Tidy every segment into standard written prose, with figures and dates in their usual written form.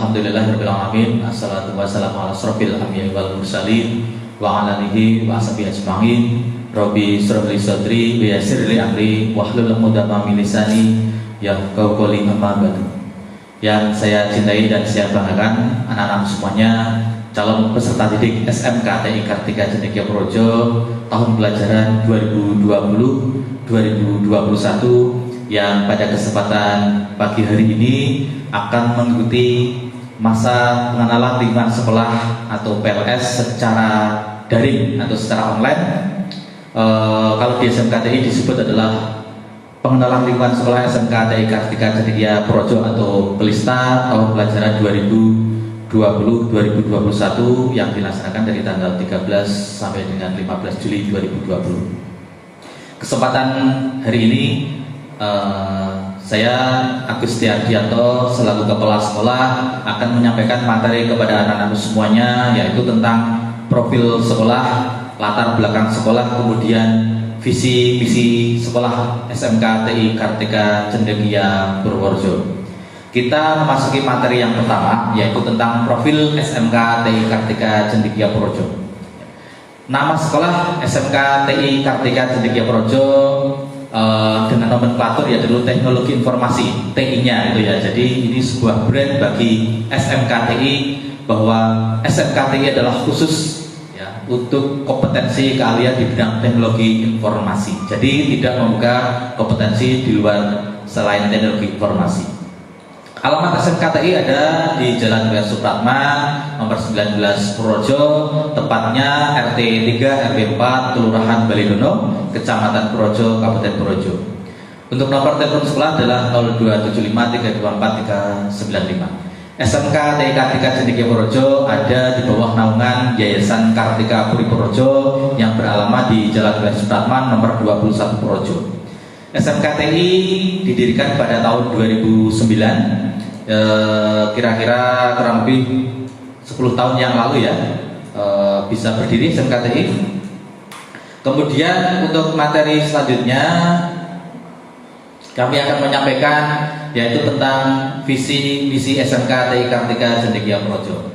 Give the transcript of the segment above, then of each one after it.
Alhamdulillahirabbil alamin. Assalatu wassalamu ala asrofil anbiya'i wal mursalin wa ala alihi wa sahbihi ajma'in. Rabbi shrah li sadri wa yassir li amri wahlul 'uqdatam min lisani yafqahu qawli, amma ba'du. Yang saya cintai dan saya banggakan anak-anak semuanya, calon peserta didik SMK TI Kartika Cendekia Purworejo tahun pelajaran 2020-2021 yang pada kesempatan pagi hari ini akan mengikuti masa pengenalan lingkungan sekolah atau PLS secara daring atau secara online. Kalau di SMK TI disebut adalah pengenalan lingkungan sekolah SMK TI Kartika Cendekia Purworejo atau PELISTA tahun pelajaran 2020-2021 yang dilaksanakan dari tanggal 13 sampai dengan 15 Juli 2020. Kesempatan hari ini saya Agus Tiardianto selaku Kepala Sekolah akan menyampaikan materi kepada anak-anak semuanya, yaitu tentang profil sekolah, latar belakang sekolah, kemudian visi misi sekolah SMK TI Kartika Cendekia Purworejo. Kita memasuki materi yang pertama, yaitu tentang profil SMK TI Kartika Cendekia Purworejo. Nama sekolah SMK TI Kartika Cendekia Purworejo dengan nomenklatur ya dulu teknologi informasi TI-nya itu ya. Jadi ini sebuah brand bagi SMK TI bahwa SMK TI adalah khusus ya untuk kompetensi keahlian di bidang teknologi informasi. Jadi tidak membuka kompetensi di luar selain teknologi informasi. Alamat SMK TI ada di Jalan W. Supratma nomor 19 Purworejo, tepatnya RT 3 RW 4 Kelurahan Balidono, Kecamatan Purworejo, Kabupaten Purworejo. Untuk nomor telepon sekolah adalah 0275324 395. SMK TI Kartika Cendekia Purworejo ada di bawah naungan Yayasan Kartika Puri Purworejo yang beralamat di Jalan W. Supratman nomor 21 Purworejo. SMK TI didirikan pada tahun 2009, kira-kira kurang lebih 10 tahun yang lalu ya, bisa berdiri SMK TI. Kemudian untuk materi selanjutnya kami akan menyampaikan yaitu tentang visi misi SMK TI Kartika Cendekia Purworejo.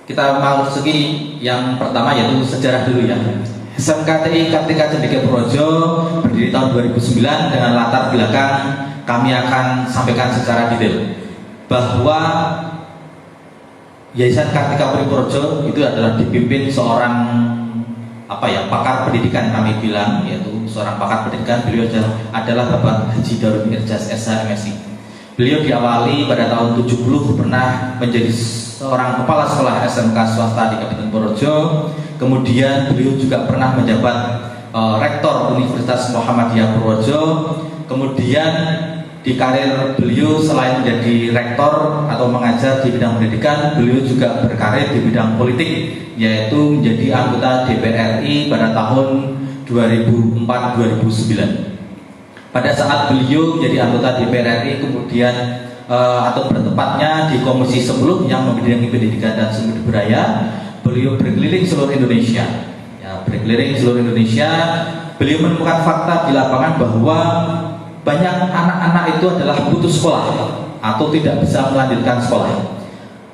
Kita masuki yang pertama yaitu sejarah dulu ya. SMK TI Kartika Cendekia Purworejo berdiri tahun 2009 dengan latar belakang kami akan sampaikan secara detail bahwa Yayasan Kartika Puri Purworejo itu adalah dipimpin seorang pakar pendidikan, kami bilang yaitu seorang pakar pendidikan. Beliau adalah Bapak Haji Darul Irjas SH MSI. Beliau diawali pada tahun 70 pernah menjadi seorang kepala sekolah SMK swasta di Kabupaten Purworejo. Kemudian beliau juga pernah menjabat rektor Universitas Muhammadiyah Purworejo. Kemudian di karir beliau selain menjadi rektor atau mengajar di bidang pendidikan, beliau juga berkarir di bidang politik, yaitu menjadi anggota DPR RI pada tahun 2004-2009. Pada saat beliau menjadi anggota DPR RI, kemudian atau bertepatnya di Komisi 10 yang membidangi pendidikan dan sumber budaya, beliau berkeliling seluruh Indonesia. Ya, berkeliling seluruh Indonesia, beliau menemukan fakta di lapangan bahwa banyak anak-anak itu adalah putus sekolah atau tidak bisa melanjutkan sekolah.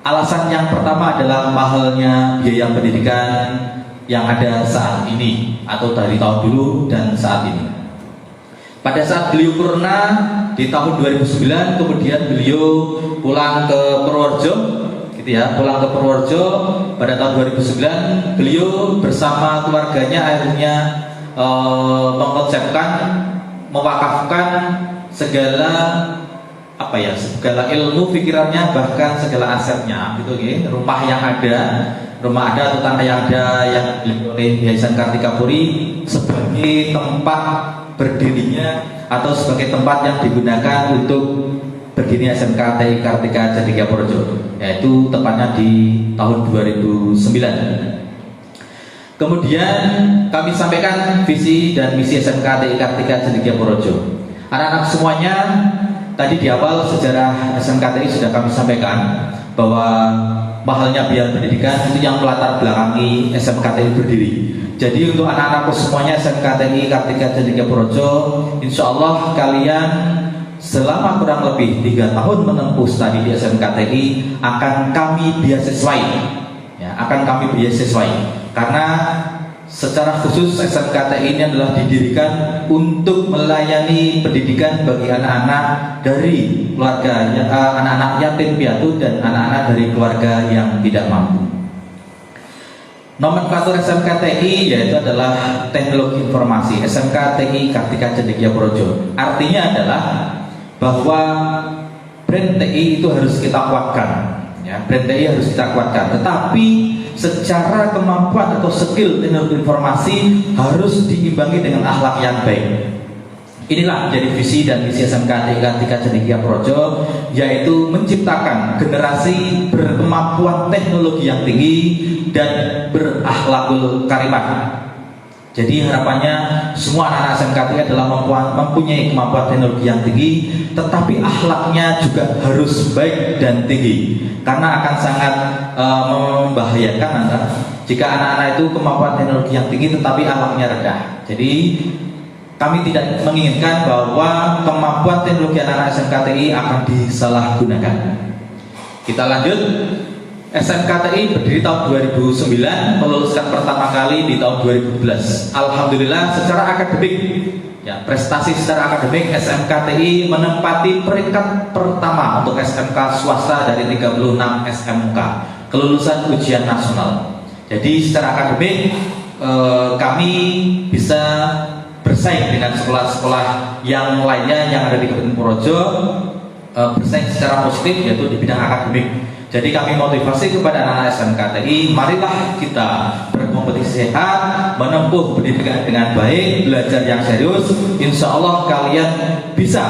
Alasan yang pertama adalah mahalnya biaya pendidikan yang ada saat ini atau dari tahun dulu dan saat ini. Pada saat beliau purna di tahun 2009, kemudian beliau pulang ke Purworejo, gitu ya, pulang ke Purworejo pada tahun 2009. Beliau bersama keluarganya akhirnya mengkonsepkan, mewakafkan segala segala ilmu pikirannya, bahkan segala asetnya, gitu, okay? Rumah atau tanah yang ada yang dimiliki oleh Yayasan Kartika Puri sebagai tempat berdirinya atau sebagai tempat yang digunakan untuk berdirinya SMK TI Kartika Cendekia Purworejo, yaitu tepatnya di tahun 2009. Kemudian kami sampaikan visi dan misi SMK TI Kartika Cendekia Purworejo. Anak-anak semuanya, tadi di awal sejarah SMK TI sudah kami sampaikan bahwa mahalnya biaya pendidikan itu yang melatar belakangi SMK TI berdiri. Jadi untuk anak-anakku semuanya SMK TI Kartika Cendekia Purworejo, insya Allah kalian selama kurang lebih 3 tahun menempuh studi di SMKTI akan kami beasiswai, ya, akan kami beasiswai, karena secara khusus SMKTI ini adalah didirikan untuk melayani pendidikan bagi anak-anak dari keluarga anak-anak yatim piatu dan anak-anak dari keluarga yang tidak mampu. Nomenklatur SMKTI yaitu adalah Teknologi Informasi SMKTI Kartika Cendekia Projo. Artinya adalah bahwa brand TI itu harus kita kuatkan, ya, brand TI harus kita kuatkan. Tetapi secara kemampuan atau skill teknologi informasi harus diimbangi dengan akhlak yang baik. Inilah jadi visi dan misi SMKTI Kartika Cendekia Projo, yaitu menciptakan generasi berkemampuan teknologi yang tinggi dan berakhlakul karimah. Jadi harapannya semua anak-anak SMKTI adalah mempunyai kemampuan teknologi yang tinggi, tetapi akhlaknya juga harus baik dan tinggi, karena akan sangat membahayakan jika anak-anak itu kemampuan teknologi yang tinggi tetapi akhlaknya rendah. Jadi kami tidak menginginkan bahwa kemampuan teknologi anak-anak SMKTI akan disalahgunakan. Kita lanjut. SMKTI berdiri tahun 2009, meluluskan pertama kali di tahun 2012. Alhamdulillah secara akademik, ya, prestasi secara akademik SMKTI menempati peringkat pertama untuk SMK swasta dari 36 SMK kelulusan ujian nasional. Jadi secara akademik kami bisa bersaing dengan sekolah-sekolah yang lainnya yang ada di Kabupaten Purworejo, bersaing secara positif yaitu di bidang akademik. Jadi kami motivasi kepada anak-anak SMKTI, marilah kita berkompetisi sehat, menempuh pendidikan dengan baik, belajar yang serius. Insya Allah kalian bisa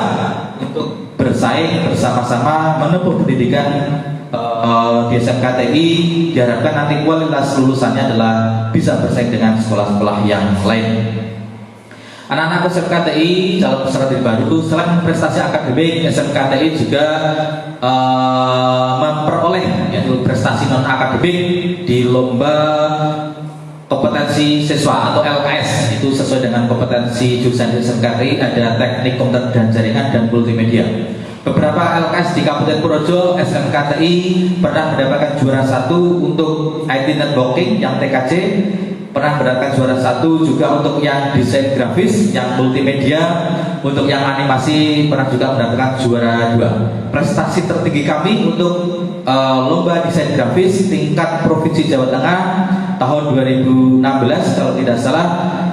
untuk bersaing bersama-sama menempuh pendidikan di SMKTI. Diharapkan nanti kualitas lulusannya adalah bisa bersaing dengan sekolah-sekolah yang lain. Anak-anak SMKTI calon peserta didik baru, selain prestasi akademik, SMKTI juga memperoleh yaitu prestasi non akademik di lomba kompetensi siswa atau LKS. Itu sesuai dengan kompetensi jurusan di SMKTI, ada teknik komputer dan jaringan dan multimedia. Beberapa LKS di Kabupaten Purworejo, SMKTI pernah mendapatkan juara 1 untuk IT networking yang TKJ, pernah mendapatkan juara 1 juga untuk yang desain grafis, yang multimedia, untuk yang animasi pernah juga mendapatkan juara 2. Prestasi tertinggi kami untuk lomba desain grafis tingkat Provinsi Jawa Tengah tahun 2016 kalau tidak salah,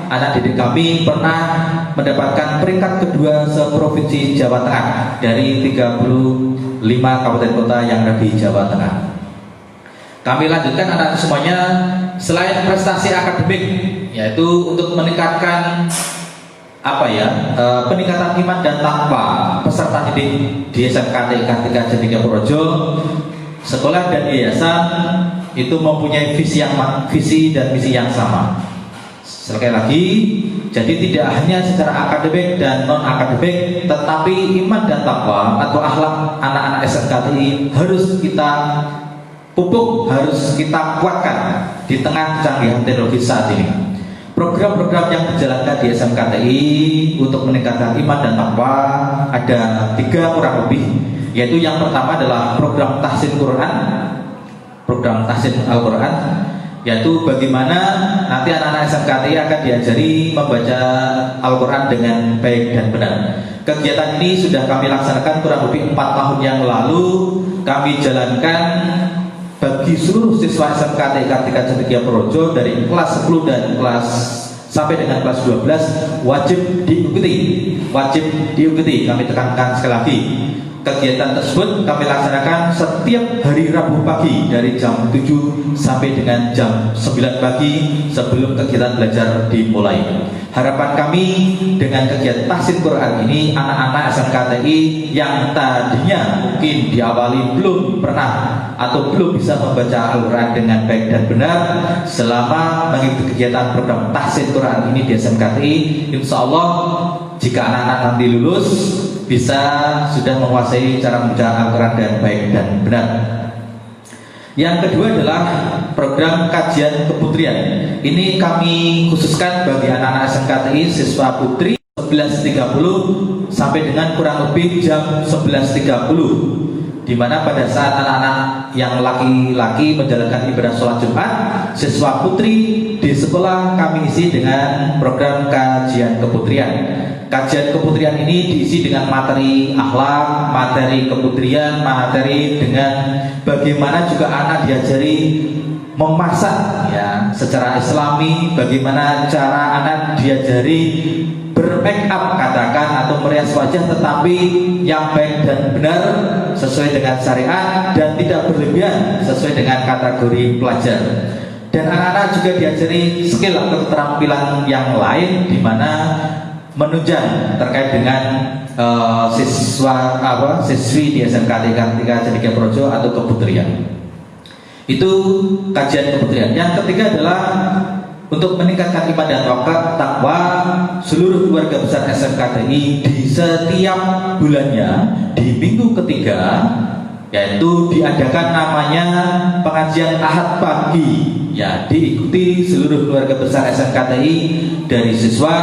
anak didik kami pernah mendapatkan peringkat kedua se-Provinsi Jawa Tengah dari 35 kabupaten kota yang ada di Jawa Tengah. Kami lanjutkan anak semuanya, selain prestasi akademik yaitu untuk meningkatkan peningkatan iman dan takwa peserta didik di SMKTI Kartika Cendekia Purworejo, sekolah dan yayasan itu mempunyai visi dan misi yang sama. Sekali lagi, jadi tidak hanya secara akademik dan non akademik, tetapi iman dan takwa atau akhlak anak-anak SMKTI harus kita pupuk, harus kita kuatkan di tengah kecanggihan teknologi saat ini. Program-program yang dijalankan di SMKTI untuk meningkatkan iman dan takwa ada 3 kurang lebih, yaitu yang pertama adalah program tahsin Quran, program tahsin Al-Quran, yaitu bagaimana nanti anak-anak SMKTI akan diajari membaca Al-Quran dengan baik dan benar. Kegiatan ini sudah kami laksanakan kurang lebih 4 tahun yang lalu. Kami jalankan bagi seluruh siswa SMKTI Kartika Cendekia Purworejo dari kelas 10 dan kelas sampai dengan kelas 12 wajib diikuti. Kami tekankan sekali lagi, kegiatan tersebut kami laksanakan setiap hari Rabu pagi dari jam 7 sampai dengan jam 9 pagi sebelum kegiatan belajar dimulai. Harapan kami dengan kegiatan tahsin Quran ini, anak-anak SMKTI yang tadinya mungkin diawali belum pernah atau belum bisa membaca Al-Quran dengan baik dan benar, selama mengikuti kegiatan program tahsin Quran ini di SMKTI, insya Allah jika anak-anak nanti lulus bisa sudah menguasai cara membaca Al-Quran dengan baik dan benar. Yang kedua adalah program kajian keputrian. Ini kami khususkan bagi anak-anak SMKTI siswa putri 11.30 sampai dengan kurang lebih jam 11.30, di mana pada saat anak-anak yang laki-laki menjalankan ibadah sholat Jumat, siswa putri di sekolah kami isi dengan program kajian keputrian. Kajian keputrian ini diisi dengan materi akhlak, materi keputrian, materi dengan bagaimana juga anak diajari memasak ya secara islami, bagaimana cara anak diajari bermake up katakan atau merias wajah tetapi yang baik dan benar sesuai dengan syariat dan tidak berlebihan sesuai dengan kategori pelajar. Dan anak-anak juga diajari skill atau keterampilan yang lain di mana menunjang terkait dengan siswi di SMK Kartika Cendekia Projo atau keputrian. Itu kajian keputrian. Yang ketiga adalah untuk meningkatkan iman dan takwa seluruh keluarga besar SMKTI di setiap bulannya di minggu ketiga, yaitu diadakan namanya pengajian Ahad pagi ya, diikuti seluruh keluarga besar SMKTI dari siswa,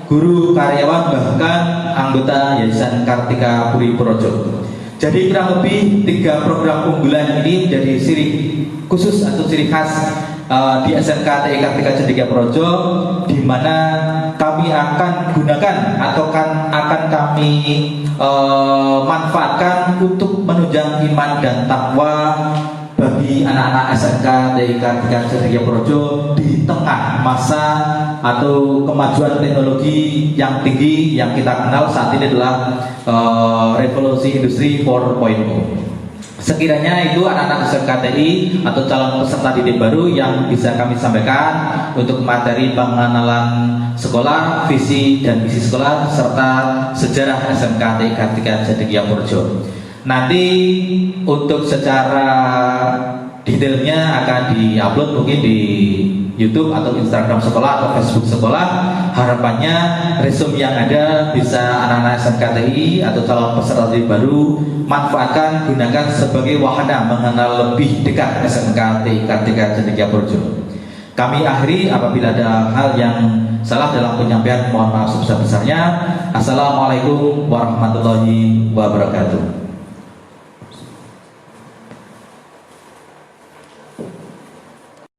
guru, karyawan, bahkan anggota Yayasan Kartika Puri Projo. Jadi kurang lebih 3 program unggulan ini menjadi ciri khusus atau ciri khas di SMK TI Kartika Cendekia Projo, di mana kami akan gunakan atau akan kami manfaatkan untuk menunjang iman dan takwa bagi anak-anak SMK TI Kartika Cendekia Projo di tengah masa atau kemajuan teknologi yang tinggi yang kita kenal saat ini adalah revolusi industri 4.0. Sekiranya itu anak-anak SMK TI atau calon peserta didik baru yang bisa kami sampaikan untuk materi pengenalan sekolah, visi dan misi sekolah serta sejarah SMK TI Kartika Cendekia Projo. Nanti untuk secara detailnya akan diupload mungkin di YouTube atau Instagram sekolah atau Facebook sekolah. Harapannya resume yang ada bisa anak-anak SMKTI atau calon peserta didik baru manfaatkan, gunakan sebagai wahana mengenal lebih dekat SMKTI Kartika Cendekia Projo. Kami akhiri, apabila ada hal yang salah dalam penyampaian mohon maaf sebesar-besarnya. Assalamualaikum warahmatullahi wabarakatuh.